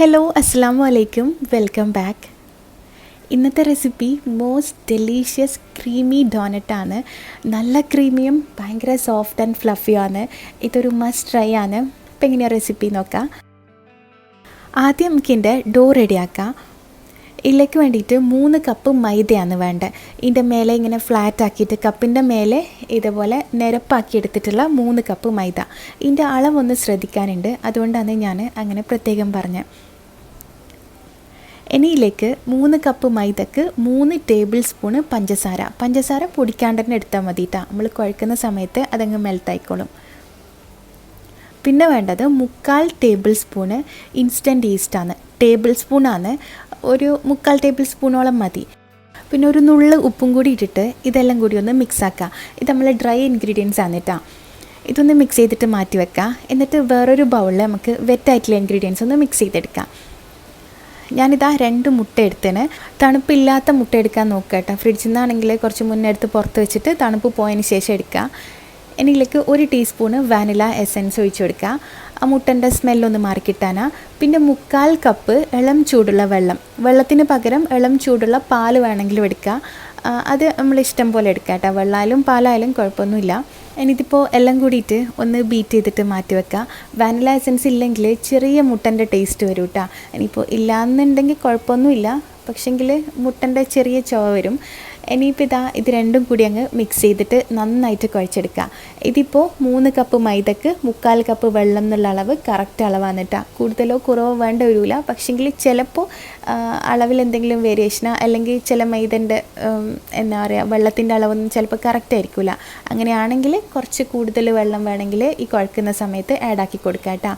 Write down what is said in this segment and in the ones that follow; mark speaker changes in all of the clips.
Speaker 1: Hello അസ്സാമു അലൈക്കും welcome back. ഇന്നത്തെ recipe most delicious creamy ഡോനറ്റാണ്. നല്ല ക്രീമിയും ഭയങ്കര സോഫ്റ്റ് ആൻഡ് ഫ്ലഫിയാണ്. ഇതൊരു മസ്റ്റ് ട്രൈ ആണ്. ഇപ്പം എങ്ങനെയാണ് റെസിപ്പി നോക്കാം. ആദ്യം നമുക്കിതിൻ്റെ ഡോ റെഡിയാക്കാം. ഇതിലേക്ക് വേണ്ടിയിട്ട് 3 കപ്പ് മൈദയാണ് വേണ്ടത്. ഇതിൻ്റെ മേലെ ഇങ്ങനെ ഫ്ലാറ്റ് ആക്കിയിട്ട് കപ്പിൻ്റെ മേലെ ഇതുപോലെ നിരപ്പാക്കി എടുത്തിട്ടുള്ള 3 കപ്പ് മൈദ. ഇതിൻ്റെ അളവൊന്ന് ശ്രദ്ധിക്കാനുണ്ട്, അതുകൊണ്ടാണ് ഞാൻ അങ്ങനെ പ്രത്യേകം പറഞ്ഞത്. ഇനിയിലേക്ക് 3 കപ്പ് മൈദക്ക് 3 ടേബിൾ സ്പൂണ് പഞ്ചസാര പൊടിക്കാണ്ട് തന്നെ എടുത്താൽ മതി കേട്ടോ. നമ്മൾ കുഴക്കുന്ന സമയത്ത് അതങ്ങ് മെൽട്ടായിക്കോളും. പിന്നെ വേണ്ടത് 3/4 ടേബിൾ സ്പൂണ് ഇൻസ്റ്റൻറ്റ് ഈസ്റ്റാണ്. ടേബിൾ സ്പൂണാണ്, ഒരു 3/4 ടേബിൾ സ്പൂണോളം മതി. പിന്നെ ഒരു നുള്ള് ഉപ്പും കൂടി ഇട്ടിട്ട് ഇതെല്ലാം കൂടി ഒന്ന് മിക്സാക്കുക. ഇത് നമ്മൾ ഡ്രൈ ഇൻഗ്രീഡിയൻസ് ആണ് കേട്ടോ. ഇതൊന്ന് മിക്സ് ചെയ്തിട്ട് മാറ്റി വെക്കുക. എന്നിട്ട് വേറൊരു ബൗളിൽ നമുക്ക് വെറ്റായിട്ടുള്ള ഇൻഗ്രീഡിയൻസ് ഒന്ന് മിക്സ് ചെയ്തെടുക്കാം. ഞാനിതാ 2 മുട്ട എടുത്തേന്. തണുപ്പില്ലാത്ത മുട്ട എടുക്കാൻ നോക്കുക കേട്ടോ. ഫ്രിഡ്ജിൽ നിന്നാണെങ്കിൽ കുറച്ച് മുന്നേ എടുത്ത് പുറത്ത് വെച്ചിട്ട് തണുപ്പ് പോയതിന് ശേഷം എടുക്കുക. ഇതിലേക്ക് 1 ടീസ്പൂണ് വാനില എസൻസ് ഒഴിച്ച് കൊടുക്കുക. ആ മുട്ടൻ്റെ സ്മെല്ലൊന്ന് മാറിക്കിട്ടാനാ. പിന്നെ 3/4 കപ്പ് ഇളം ചൂടുള്ള വെള്ളത്തിന് പകരം ഇളം ചൂടുള്ള പാൽ വേണമെങ്കിലും എടുക്കുക. അത് നമ്മൾ ഇഷ്ടം പോലെ എടുക്കുക കേട്ടോ. വെള്ളമായാലും പാലായാലും കുഴപ്പമൊന്നുമില്ല. ഇനിയിതിപ്പോൾ എല്ലാം കൂടിയിട്ട് ഒന്ന് ബീറ്റ് ചെയ്തിട്ട് മാറ്റി വെക്കുക. വാനില എസൻസ് ഇല്ലെങ്കിൽ ചെറിയ മുട്ടൻ്റെ ടേസ്റ്റ് വരും കേട്ടോ. ഇനിയിപ്പോൾ ഇല്ലയെന്നുണ്ടെങ്കിൽ കുഴപ്പമൊന്നുമില്ല, പക്ഷെങ്കിൽ മുട്ടൻ്റെ ചെറിയ ചുവ വരും. ഇനിയിപ്പോൾ ഇത് രണ്ടും കൂടി അങ്ങ് മിക്സ് ചെയ്തിട്ട് നന്നായിട്ട് കുഴച്ചെടുക്കുക. ഇതിപ്പോൾ 3 കപ്പ് മൈദക്ക് 3/4 കപ്പ് വെള്ളം എന്നുള്ള അളവ് കറക്റ്റ് അളവാണ് കേട്ടോ. കൂടുതലോ കുറവോ വേണ്ട വരില്ല. പക്ഷെങ്കിൽ ചിലപ്പോൾ അളവിൽ എന്തെങ്കിലും വേരിയേഷനോ അല്ലെങ്കിൽ ചില മൈദൻ്റെ എന്താ പറയുക വെള്ളത്തിൻ്റെ അളവൊന്നും ചിലപ്പോൾ കറക്റ്റ് ആയിരിക്കില്ല. അങ്ങനെയാണെങ്കിൽ കുറച്ച് കൂടുതൽ വെള്ളം വേണമെങ്കിൽ ഈ കുഴക്കുന്ന സമയത്ത് ആഡാക്കി കൊടുക്കുക കേട്ടോ.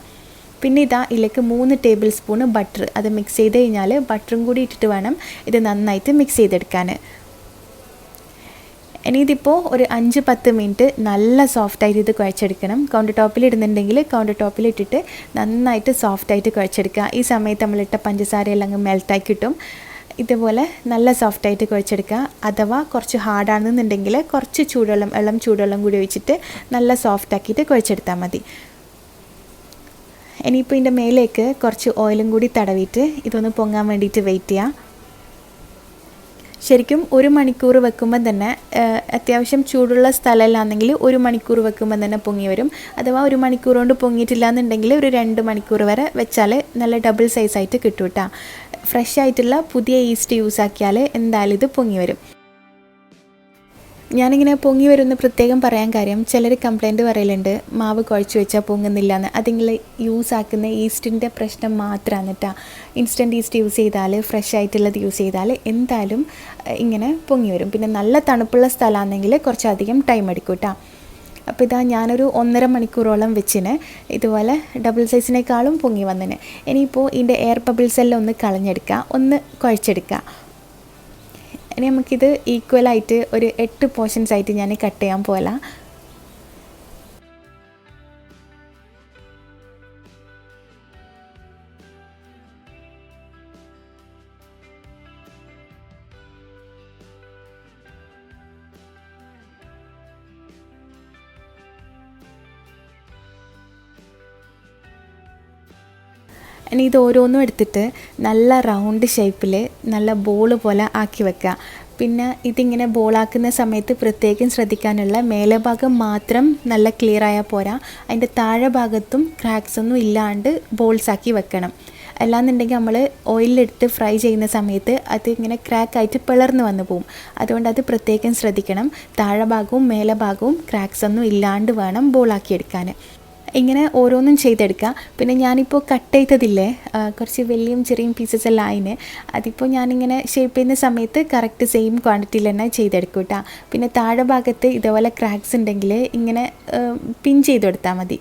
Speaker 1: പിന്നെ ഇതിലേക്ക് 3 ടേബിൾ സ്പൂണ് ബട്ടർ, അത് മിക്സ് ചെയ്ത് കഴിഞ്ഞാൽ ബട്ടറും കൂടി ഇട്ടിട്ട് വേണം ഇത് നന്നായിട്ട് മിക്സ് ചെയ്തെടുക്കാൻ. ഇനി ഇതിപ്പോൾ ഒരു 5-10 മിനിറ്റ് നല്ല സോഫ്റ്റായിട്ട് ഇത് കുഴച്ചെടുക്കണം. കൗണ്ടർ ടോപ്പിൽ ഇടുന്നുണ്ടെങ്കിൽ കൗണ്ടർ ടോപ്പിൽ ഇട്ടിട്ട് നന്നായിട്ട് സോഫ്റ്റായിട്ട് കുഴച്ചെടുക്കുക. ഈ സമയത്ത് നമ്മളിട്ട പഞ്ചസാരയെല്ലാം അങ്ങ് മെൽട്ടായി കിട്ടും. ഇതുപോലെ നല്ല സോഫ്റ്റായിട്ട് കുഴച്ചെടുക്കുക. അഥവാ കുറച്ച് ഹാർഡാണെന്നുണ്ടെങ്കിൽ കുറച്ച് ഇളം ചൂടുവെള്ളം കൂടി ഒഴിച്ചിട്ട് നല്ല സോഫ്റ്റാക്കിയിട്ട് കുഴച്ചെടുത്താൽ മതി. ഇനിയിപ്പോൾ ഇതിൻ്റെ മേലേക്ക് കുറച്ച് ഓയിലും കൂടി തടവിയിട്ട് ഇതൊന്ന് പൊങ്ങാൻ വേണ്ടിയിട്ട് വെയിറ്റ് ചെയ്യുക. ശരിക്കും 1 മണിക്കൂർ വെക്കുമ്പോൾ തന്നെ അത്യാവശ്യം ചൂടുള്ള സ്ഥലമല്ലാന്നെങ്കിൽ 1 മണിക്കൂർ വെക്കുമ്പോൾ തന്നെ പൊങ്ങി വരും. അഥവാ 1 മണിക്കൂർ കൊണ്ട് പൊങ്ങിയിട്ടില്ല എന്നുണ്ടെങ്കിൽ ഒരു 2 മണിക്കൂർ വരെ വെച്ചാൽ നല്ല ഡബിൾ സൈസായിട്ട് കിട്ടും കേട്ടോ. ഫ്രഷ് ആയിട്ടുള്ള പുതിയ ഈസ്റ്റ് യൂസ് ആക്കിയാൽ എന്തായാലും ഇത് പൊങ്ങി വരും. ഞാനിങ്ങനെ പൊങ്ങി വരുമെന്ന് പ്രത്യേകം പറയാൻ കാര്യം, ചിലർ കംപ്ലൈൻറ്റ് പറയലുണ്ട് മാവ് കുഴച്ച് വെച്ചാൽ പൊങ്ങുന്നില്ല എന്ന്. അതിങ്ങൾ യൂസ് ആക്കുന്ന ഈസ്റ്റിൻ്റെ പ്രശ്നം മാത്രമാണ് കേട്ടോ. ഇൻസ്റ്റൻറ്റ് ഈസ്റ്റ് യൂസ് ചെയ്താൽ, ഫ്രഷ് ആയിട്ടുള്ളത് യൂസ് ചെയ്താൽ എന്തായാലും ഇങ്ങനെ പൊങ്ങി വരും. പിന്നെ നല്ല തണുപ്പുള്ള സ്ഥലമാണെങ്കിൽ കുറച്ചധികം ടൈം എടുക്കും കേട്ടോ. അപ്പോൾ ഞാനൊരു 1.5 മണിക്കൂറോളം വെച്ചിന് ഇതുപോലെ ഡബിൾ സൈസിനേക്കാളും പൊങ്ങി വന്നിന്. ഇനിയിപ്പോൾ ഇതിൻ്റെ എയർ ബബിൾസ് എല്ലാം ഒന്ന് കളഞ്ഞെടുക്കുക, ഒന്ന് കുഴച്ചെടുക്കുക. ഇനി നമുക്കിത് ഈക്വലായിട്ട് ഒരു 8 പോർഷൻസ് ആയിട്ട് ഞാൻ കട്ട് ചെയ്യാൻ പോലെ. ഇനി ഇത് ഓരോന്നും എടുത്തിട്ട് നല്ല റൗണ്ട് ഷേപ്പിൽ നല്ല ബോൾ പോലെ ആക്കി വെക്കുക. പിന്നെ ഇതിങ്ങനെ ബോളാക്കുന്ന സമയത്ത് പ്രത്യേകം ശ്രദ്ധിക്കാനുള്ള മേലെ ഭാഗം മാത്രം നല്ല ക്ലിയർ ആയാൽ പോരാ, അതിൻ്റെ താഴെ ഭാഗത്തും ക്രാക്സ് ഒന്നും ഇല്ലാണ്ട് ബോൾസ് ആക്കി വെക്കണം. അല്ലാന്നുണ്ടെങ്കിൽ നമ്മൾ ഓയിലെടുത്ത് ഫ്രൈ ചെയ്യുന്ന സമയത്ത് അത് ഇങ്ങനെ ക്രാക്കായിട്ട് പിളർന്ന് വന്നു പോകും. അതുകൊണ്ട് അത് പ്രത്യേകം ശ്രദ്ധിക്കണം. താഴെ ഭാഗവും മേലെ ഭാഗവും ക്രാക്സ് ഒന്നും ഇല്ലാണ്ട് വേണം ബോളാക്കിയെടുക്കാൻ. ഇങ്ങനെ ഓരോന്നും ചെയ്തെടുക്കുക. പിന്നെ ഞാനിപ്പോൾ കട്ട് ചെയ്തതില്ലേ കുറച്ച് വലിയും ചെറിയും പീസസ് എല്ലാം ആയിന്. അതിപ്പോൾ ഞാനിങ്ങനെ ഷേപ്പ് ചെയ്യുന്ന സമയത്ത് കറക്റ്റ് സെയിം ക്വാണ്ടിറ്റിയിൽ തന്നെ ചെയ്തെടുക്കും കേട്ടോ. പിന്നെ താഴെ ഭാഗത്ത് ഇതേപോലെ ക്രാക്സ് ഉണ്ടെങ്കിൽ ഇങ്ങനെ പിൻ ചെയ്ത് കൊടുത്താൽ മതി.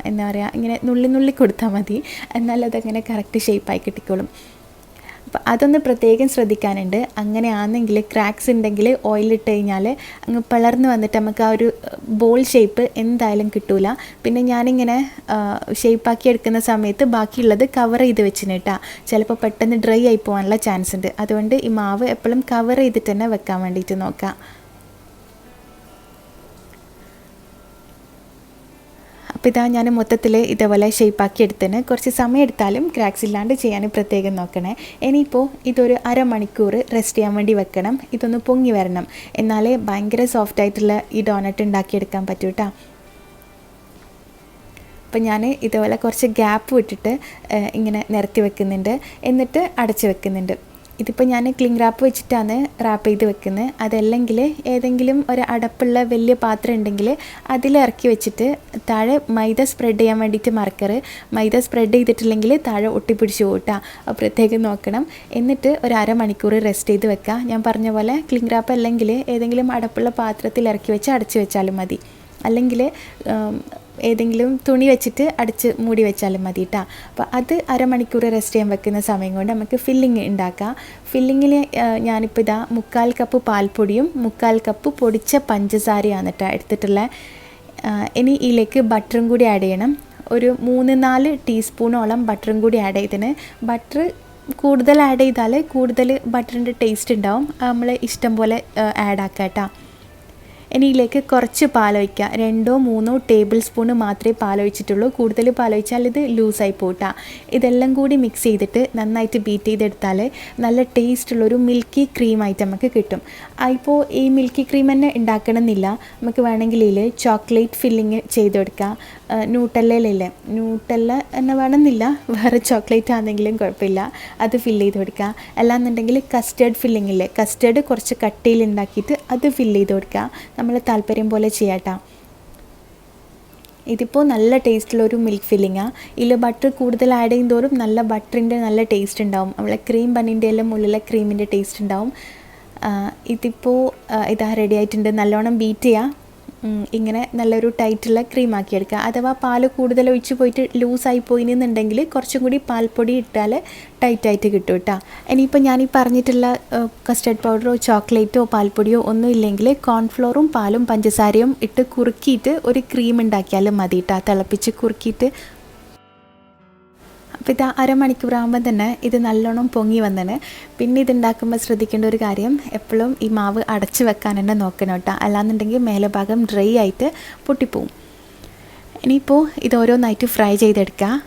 Speaker 1: എന്താ പറയുക, ഇങ്ങനെ നുള്ളി കൊടുത്താൽ മതി. എന്നാലതങ്ങനെ കറക്റ്റ് ഷേപ്പായി കിട്ടിക്കോളും. അപ്പോൾ അതൊന്ന് പ്രത്യേകം ശ്രദ്ധിക്കാനുണ്ട്. അങ്ങനെയാണെങ്കിൽ ക്രാക്സ് ഉണ്ടെങ്കിൽ ഓയിലിട്ട് കഴിഞ്ഞാൽ അങ്ങ് പിളർന്ന് വന്നിട്ട് നമുക്ക് ആ ഒരു ബോൾ ഷേപ്പ് എന്തായാലും കിട്ടില്ല. പിന്നെ ഞാനിങ്ങനെ ഷേപ്പാക്കി എടുക്കുന്ന സമയത്ത് ബാക്കിയുള്ളത് കവർ ചെയ്ത് വെച്ചിന് കേട്ടോ. ചിലപ്പോൾ പെട്ടെന്ന് ഡ്രൈ ആയി പോകാനുള്ള ചാൻസ് ഉണ്ട്. അതുകൊണ്ട് ഈ മാവ് എപ്പോഴും കവർ ചെയ്തിട്ട് തന്നെ വെക്കാൻ വേണ്ടിയിട്ട് നോക്കാം. അപ്പോൾ ഇതാ ഞാൻ മൊത്തത്തിൽ ഇതേപോലെ ഷേപ്പാക്കി എടുത്തതിന് കുറച്ച് സമയം എടുത്താലും ക്രാക്സ് ഇല്ലാണ്ട് ചെയ്യാൻ പ്രത്യേകം നോക്കണേ. ഇനിയിപ്പോൾ ഇതൊരു അരമണിക്കൂർ റെസ്റ്റ് ചെയ്യാൻ വേണ്ടി വെക്കണം. ഇതൊന്ന് പൊങ്ങി വരണം, എന്നാലേ ഭയങ്കര സോഫ്റ്റായിട്ടുള്ള ഈ ഡോനറ്റ് ഉണ്ടാക്കിയെടുക്കാൻ പറ്റൂ കേട്ടോ. അപ്പോൾ ഞാൻ ഇതുപോലെ കുറച്ച് ഗ്യാപ്പ് വിട്ടിട്ട് ഇങ്ങനെ നിരത്തി വെക്കുന്നുണ്ട്, എന്നിട്ട് അടച്ച് വെക്കുന്നുണ്ട്. ഇതിപ്പോൾ ഞാൻ ക്ലിംഗ് റാപ്പ് വെച്ചിട്ടാണ് റാപ്പ് ചെയ്ത് വെക്കുന്നത്. അതല്ലെങ്കിൽ ഏതെങ്കിലും ഒരു അടപ്പുള്ള വലിയ പാത്രം ഉണ്ടെങ്കിൽ അതിലിറക്കി വെച്ചിട്ട് താഴെ മൈദ സ്പ്രെഡ് ചെയ്യാൻ വേണ്ടിയിട്ട് മറക്കറ്. മൈദ സ്പ്രെഡ് ചെയ്തിട്ടില്ലെങ്കിൽ താഴെ ഒട്ടിപ്പിടിച്ച് പോട്ടാ, അപ്പോൾ പ്രത്യേകം നോക്കണം. എന്നിട്ട് ഒരു അരമണിക്കൂർ റെസ്റ്റ് ചെയ്ത് വെക്കുക. ഞാൻ പറഞ്ഞ പോലെ ക്ലിംഗ് റാപ്പ് അല്ലെങ്കിൽ ഏതെങ്കിലും അടപ്പുള്ള പാത്രത്തിൽ ഇറക്കി വെച്ച് അടച്ച് വെച്ചാലും മതി, അല്ലെങ്കിൽ ഏതെങ്കിലും തുണി വെച്ചിട്ട് അടിച്ച് മൂടി വെച്ചാലും മതി കേട്ടോ. അപ്പോൾ അത് അരമണിക്കൂർ റെസ്റ്റ് ചെയ്യാൻ വെക്കുന്ന സമയം കൊണ്ട് നമുക്ക് ഫില്ലിങ് ഉണ്ടാക്കാം. ഫില്ലിങ്ങിൽ ഞാനിപ്പോൾ ഇതാ 3/4 കപ്പ് പാൽപ്പൊടിയും 3/4 കപ്പ് പൊടിച്ച പഞ്ചസാരയാണ് കേട്ടോ എടുത്തിട്ടുള്ളത്. ഇനി ഇതിലേക്ക് ബട്ടറും കൂടി ആഡ് ചെയ്യണം. ഒരു 3-4 ടീസ്പൂണോളം ബട്ടറും കൂടി ആഡ് ചെയ്തിന്. ബട്ടർ കൂടുതൽ ആഡ് ചെയ്താൽ കൂടുതൽ ബട്ടറിൻ്റെ ടേസ്റ്റ് ഉണ്ടാവും. നമ്മൾ ഇഷ്ടം പോലെ ആഡ് ആക്കാം കേട്ടോ. ഇനി ഇതിലേക്ക് കുറച്ച് പാലൊഴിക്കുക. 2-3 ടേബിൾ സ്പൂൺ മാത്രമേ പാലൊഴിച്ചിട്ടുള്ളൂ. കൂടുതൽ പാലൊഴിച്ചാൽ ഇത് ലൂസായി പോട്ടാ. ഇതെല്ലാം കൂടി മിക്സ് ചെയ്തിട്ട് നന്നായിട്ട് ബീറ്റ് ചെയ്തെടുത്താൽ നല്ല ടേസ്റ്റുള്ളൊരു മിൽക്കി ക്രീമായിട്ട് നമുക്ക് കിട്ടും. ഇപ്പോൾ ഈ മിൽക്കി ക്രീം തന്നെ ഉണ്ടാക്കണമെന്നില്ല, നമുക്ക് വേണമെങ്കിൽ ഇതിൽ ചോക്ലേറ്റ് ഫില്ലിങ് ചെയ്തെടുക്കുക. ന്യൂട്ടല്ലയിലില്ലേ, ന്യൂട്ടല്ല തന്നെ വേണമെന്നില്ല, വേറെ ചോക്ലേറ്റ് ആണെങ്കിലും കുഴപ്പമില്ല, അത് ഫില്ല് ചെയ്ത് കൊടുക്കുക. അല്ലാന്നുണ്ടെങ്കിൽ കസ്റ്റേർഡ് ഫില്ലിങ് ഇല്ലേ, കസ്റ്റേർഡ് കുറച്ച് കട്ടിയിൽ ഉണ്ടാക്കിയിട്ട് അത് ഫില്ല് ചെയ്ത് കൊടുക്കുക. നമ്മൾ താല്പര്യം പോലെ ചെയ്യാട്ടോ. ഇതിപ്പോൾ നല്ല ടേസ്റ്റുള്ളൊരു മിൽക്ക് ഫില്ലിങ്ങാണ്. ഇതിൽ ബട്ടർ കൂടുതൽ ആഡ് ചെയ്യും തോറും നല്ല ബട്ടറിൻ്റെ നല്ല ടേസ്റ്റ് ഉണ്ടാവും. നമ്മളെ ക്രീം ബണ്ണിൻ്റെ എല്ലാം ഉള്ളിലെ ക്രീമിൻ്റെ ടേസ്റ്റ് ഉണ്ടാവും. ഇതിപ്പോൾ ഇതാ റെഡി ആയിട്ടുണ്ട്. നല്ലോണം ബീറ്റ് ചെയ്യുക. ഇങ്ങനെ നല്ലൊരു ടൈറ്റുള്ള ക്രീം ആക്കിയെടുക്കുക. അഥവാ പാൽ കൂടുതൽ ഒഴിച്ച് പോയിട്ട് ലൂസായി പോയിന്നുണ്ടെങ്കിൽ കുറച്ചും കൂടി പാൽപ്പൊടി ഇട്ടാൽ ടൈറ്റായിട്ട് കിട്ടും കേട്ടോ. ഇനിയിപ്പോൾ ഞാനീ പറഞ്ഞിട്ടുള്ള കസ്റ്റർഡ് പൗഡറോ ചോക്ലേറ്റോ പാൽപ്പൊടിയോ ഒന്നും ഇല്ലെങ്കിൽ കോൺഫ്ലോറും പാലും പഞ്ചസാരയും ഇട്ട് കുറുക്കിയിട്ട് ഒരു ക്രീം ഉണ്ടാക്കിയാലും മതി കേട്ടോ, തിളപ്പിച്ച് കുറുക്കിയിട്ട്. അപ്പോൾ ഇത് അരമണിക്കൂറാകുമ്പോൾ തന്നെ ഇത് നല്ലോണം പൊങ്ങി വന്നതിന്. പിന്നെ ഇതുണ്ടാക്കുമ്പോൾ ശ്രദ്ധിക്കേണ്ട ഒരു കാര്യം, എപ്പോഴും ഈ മാവ് അടച്ച് വെക്കാൻ തന്നെ നോക്കണം കേട്ടോ, അല്ലാന്നുണ്ടെങ്കിൽ മേലെ ഭാഗം ഡ്രൈ ആയിട്ട് പൊട്ടിപ്പോവും. ഇനിയിപ്പോൾ ഇത് ഓരോന്നായിട്ട് ഫ്രൈ ചെയ്തെടുക്കുക.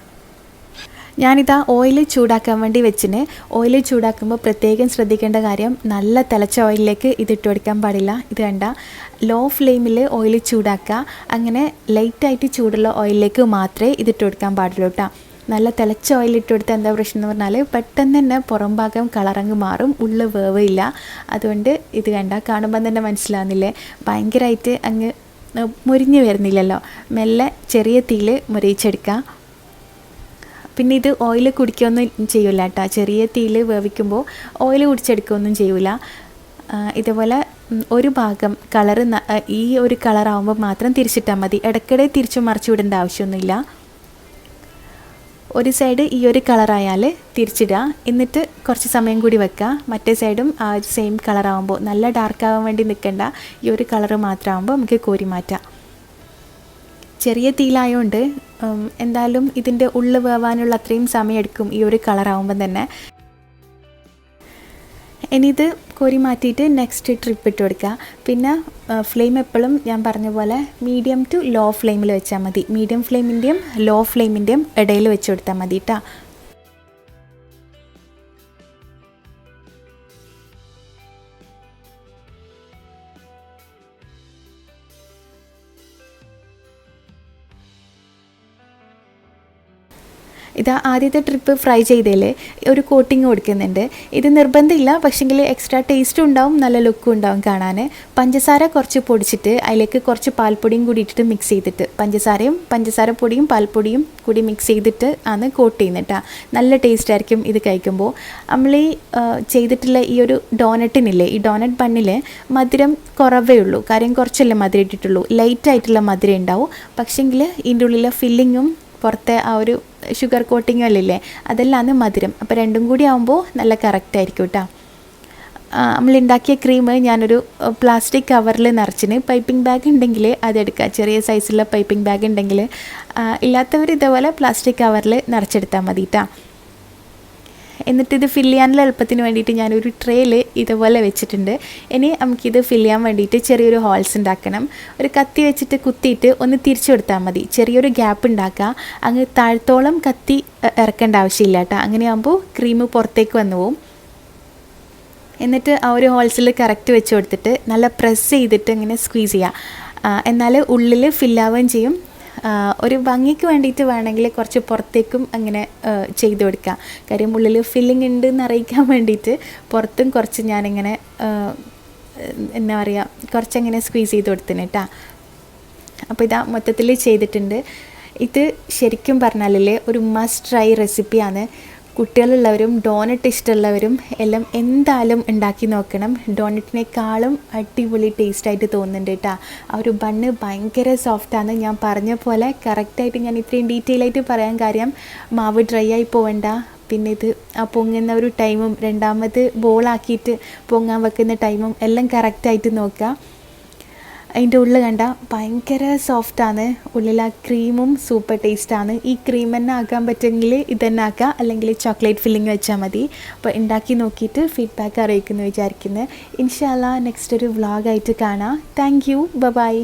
Speaker 1: ഞാനിതാ ഓയിൽ ചൂടാക്കാൻ വേണ്ടി വെച്ചിന്. ഓയിൽ ചൂടാക്കുമ്പോൾ പ്രത്യേകം ശ്രദ്ധിക്കേണ്ട കാര്യം, നല്ല തിളച്ച ഓയിലിലേക്ക് ഇതിട്ട് കൊടുക്കാൻ പാടില്ല. ഇത് കണ്ട ലോ ഫ്ലെയിമിൽ ഓയിൽ ചൂടാക്കുക. അങ്ങനെ ലൈറ്റായിട്ട് ചൂടുള്ള ഓയിലിലേക്ക് മാത്രമേ ഇതിട്ട് കൊടുക്കാൻ പാടുള്ളൂ കേട്ടോ. നല്ല തിളച്ച ഓയിലിട്ട് കൊടുത്താൽ എന്താ പ്രശ്നം എന്ന് പറഞ്ഞാൽ പെട്ടെന്ന് തന്നെ പുറം ഭാഗം കളറങ്ങ് മാറും, ഉള്ളിൽ വേവില്ല. അതുകൊണ്ട് ഇത് കണ്ട കാണുമ്പം തന്നെ മനസ്സിലാവുന്നില്ലേ, ഭയങ്കരമായിട്ട് അങ്ങ് മുരിഞ്ഞ് വരുന്നില്ലല്ലോ. മെല്ലെ ചെറിയ തീയിൽ മുരിയിച്ചെടുക്കുക. പിന്നെ ഇത് ഓയിൽ കുടിക്കുകയൊന്നും ചെയ്യില്ല കേട്ടോ. ചെറിയ തീയിൽ വേവിക്കുമ്പോൾ ഓയിൽ കുടിച്ചെടുക്കുകയൊന്നും ചെയ്യില്ല. ഇതുപോലെ ഒരു ഭാഗം കളറ് ഈ ഒരു കളറാകുമ്പോൾ മാത്രം തിരിച്ചിട്ടാൽ മതി. ഇടയ്ക്കിടെ തിരിച്ചു മറിച്ചു വിടേണ്ട ആവശ്യമൊന്നുമില്ല. ഒരു സൈഡ് ഈ ഒരു കളറായാൽ തിരിച്ചിടുക, എന്നിട്ട് കുറച്ച് സമയം കൂടി വെക്കുക. മറ്റേ സൈഡും ആ ഒരു സെയിം കളറാകുമ്പോൾ, നല്ല ഡാർക്കാവാൻ വേണ്ടി നിൽക്കേണ്ട, ഈ ഒരു കളറ് മാത്രമാകുമ്പോൾ നമുക്ക് കോരി മാറ്റാം. ചെറിയ തീയിലായതുകൊണ്ട് എന്തായാലും ഇതിൻ്റെ ഉള്ളിൽ വേവാനുള്ള അത്രയും സമയം എടുക്കും ഈ ഒരു കളറാകുമ്പം തന്നെ. ഇനി ഇത് കോരി മാറ്റിയിട്ട് നെക്സ്റ്റ് ട്രിപ്പ് ഇട്ട് കൊടുക്കുക. പിന്നെ ഫ്ലെയിം എപ്പോഴും ഞാൻ പറഞ്ഞ പോലെ മീഡിയം ടു ലോ ഫ്ലെയിമിൽ വെച്ചാൽ മതി. മീഡിയം ഫ്ലെയിമിൻ്റെയും ലോ ഫ്ലെയിമിൻ്റെയും ഇടയിൽ വെച്ച് കൊടുത്താൽ മതി കേട്ടോ. ഇതാ ആദ്യത്തെ ട്രിപ്പ് ഫ്രൈ ചെയ്തതിൽ ഒരു കോട്ടിങ് കൊടുക്കുന്നുണ്ട്. ഇത് നിർബന്ധമില്ല, പക്ഷെങ്കിൽ എക്സ്ട്രാ ടേസ്റ്റും ഉണ്ടാവും, നല്ല ലുക്കും ഉണ്ടാവും കാണാൻ. പഞ്ചസാര കുറച്ച് പൊടിച്ചിട്ട് അതിലേക്ക് കുറച്ച് പാൽപ്പൊടിയും കൂടി ഇട്ടിട്ട് മിക്സ് ചെയ്തിട്ട്, പഞ്ചസാരപ്പൊടിയും പാൽപ്പൊടിയും കൂടി മിക്സ് ചെയ്തിട്ട് ആണ് കോട്ട് ചെയ്യുന്നത് കേട്ടോ. നല്ല ടേസ്റ്റ് ആയിരിക്കും ഇത് കഴിക്കുമ്പോൾ. നമ്മൾ ഈ ചെയ്തിട്ടുള്ള ഈ ഒരു ഡോനറ്റിനില്ലേ, ഈ ഡോനറ്റ് ബണ്ണിൽ മധുരം കുറവേ ഉള്ളൂ. കാര്യം കുറച്ചല്ലേ മധുരം ഇട്ടിട്ടുള്ളൂ, ലൈറ്റായിട്ടുള്ള മധുരം ഉണ്ടാവും. പക്ഷെങ്കിൽ ഇതിൻ്റെ ഉള്ളിലെ ഫില്ലിങ്ങും പുറത്തെ ആ ഒരു ഷുഗർ കോട്ടിങ്ങും അല്ലേ, അതെല്ലാം മധുരം. അപ്പോൾ രണ്ടും കൂടി ആകുമ്പോൾ നല്ല കറക്റ്റായിരിക്കും കേട്ടോ. നമ്മളുണ്ടാക്കിയ ക്രീം ഞാനൊരു പ്ലാസ്റ്റിക് കവറിൽ നിറച്ചിന്. പൈപ്പിംഗ് ബാഗ് ഉണ്ടെങ്കിൽ അതെടുക്കുക, ചെറിയ സൈസുള്ള പൈപ്പിംഗ് ബാഗ് ഉണ്ടെങ്കിൽ. ഇല്ലാത്തവർ ഇതേപോലെ പ്ലാസ്റ്റിക് കവറിൽ നിറച്ചെടുത്താൽ മതി കേട്ടോ. എന്നിട്ട് ഇത് ഫില്ല് ചെയ്യാനുള്ള എളുപ്പത്തിന് വേണ്ടിയിട്ട് ഞാനൊരു ട്രേയിൽ ഇതുപോലെ വെച്ചിട്ടുണ്ട്. ഇനി നമുക്കിത് ഫില്ല് ചെയ്യാൻ വേണ്ടിയിട്ട് ചെറിയൊരു ഹോൾസ് ഉണ്ടാക്കണം. ഒരു കത്തി വെച്ചിട്ട് കുത്തിയിട്ട് ഒന്ന് തിരിച്ചു കൊടുത്താൽ മതി. ചെറിയൊരു ഗ്യാപ്പ് ഉണ്ടാക്കുക. അങ്ങ് താഴത്തോളം കത്തി ഇറക്കേണ്ട ആവശ്യമില്ല കേട്ടോ. അങ്ങനെയാകുമ്പോൾ ക്രീം പുറത്തേക്ക് വന്നു പോവും. എന്നിട്ട് ആ ഒരു ഹോൾസിൽ കറക്റ്റ് വെച്ച് കൊടുത്തിട്ട് നല്ല പ്രസ് ചെയ്തിട്ട് ഇങ്ങനെ സ്ക്വീസ് ചെയ്യുക. എന്നാൽ ഉള്ളിൽ ഫില്ലാവുകയും ചെയ്യും. ഒരു ഭംഗിക്ക് വേണ്ടിയിട്ട് വേണമെങ്കിൽ കുറച്ച് പുറത്തേക്കും അങ്ങനെ ചെയ്ത് കൊടുക്കുക. കാര്യം ഉള്ളിൽ ഫില്ലിംഗ് ഉണ്ട് എന്ന് അറിയിക്കാൻ വേണ്ടിയിട്ട് പുറത്തും കുറച്ച് ഞാനിങ്ങനെ എന്താ പറയുക കുറച്ചങ്ങനെ സ്ക്വീസ് ചെയ്ത് കൊടുത്തിന് കേട്ടോ. അപ്പോൾ ഇതാ മൊത്തത്തിൽ ചെയ്തിട്ടുണ്ട്. ഇത് ശരിക്കും പറഞ്ഞാലല്ലേ ഒരു മസ്റ്റ് ട്രൈ റെസിപ്പിയാണ്. കുട്ടികളുള്ളവരും ഡോണറ്റ് ഇഷ്ടമുള്ളവരും എല്ലാം എന്തായാലും ഉണ്ടാക്കി നോക്കണം. ഡോണറ്റിനേക്കാളും അടിപൊളി ടേസ്റ്റായിട്ട് തോന്നുന്നുണ്ട് കേട്ടോ. ആ ഒരു ബണ്ണ് ഭയങ്കര സോഫ്റ്റാണ്. ഞാൻ പറഞ്ഞ പോലെ കറക്റ്റായിട്ട് ഞാൻ ഇത്രയും ഡീറ്റെയിൽ ആയിട്ട് പറയാൻ കാര്യം മാവ് ഡ്രൈ ആയി പോവേണ്ട. പിന്നെ ഇത് ആ പൊങ്ങുന്ന ഒരു ടൈമും രണ്ടാമത് ബോളാക്കിയിട്ട് പൊങ്ങാൻ വെക്കുന്ന ടൈമും എല്ലാം കറക്റ്റായിട്ട് നോക്കുക. അതിൻ്റെ ഉള്ളിൽ കണ്ട ഭയങ്കര സോഫ്റ്റാണ്. ഉള്ളിൽ ആ ക്രീമും സൂപ്പർ ടേസ്റ്റാണ്. ഈ ക്രീം തന്നെ ആക്കാൻ പറ്റുമെങ്കിൽ ഇതന്നെ ആക്കാം, അല്ലെങ്കിൽ ചോക്ലേറ്റ് ഫില്ലിങ് വെച്ചാൽ മതി. അപ്പോൾ ഉണ്ടാക്കി നോക്കിയിട്ട് ഫീഡ്ബാക്ക് അറിയിക്കുന്നു വിചാരിക്കുന്നത്. ഇൻഷാ അല്ലാ നെക്സ്റ്റ് ഒരു വ്ളോഗായിട്ട് കാണാം. Thank you. ബൈ.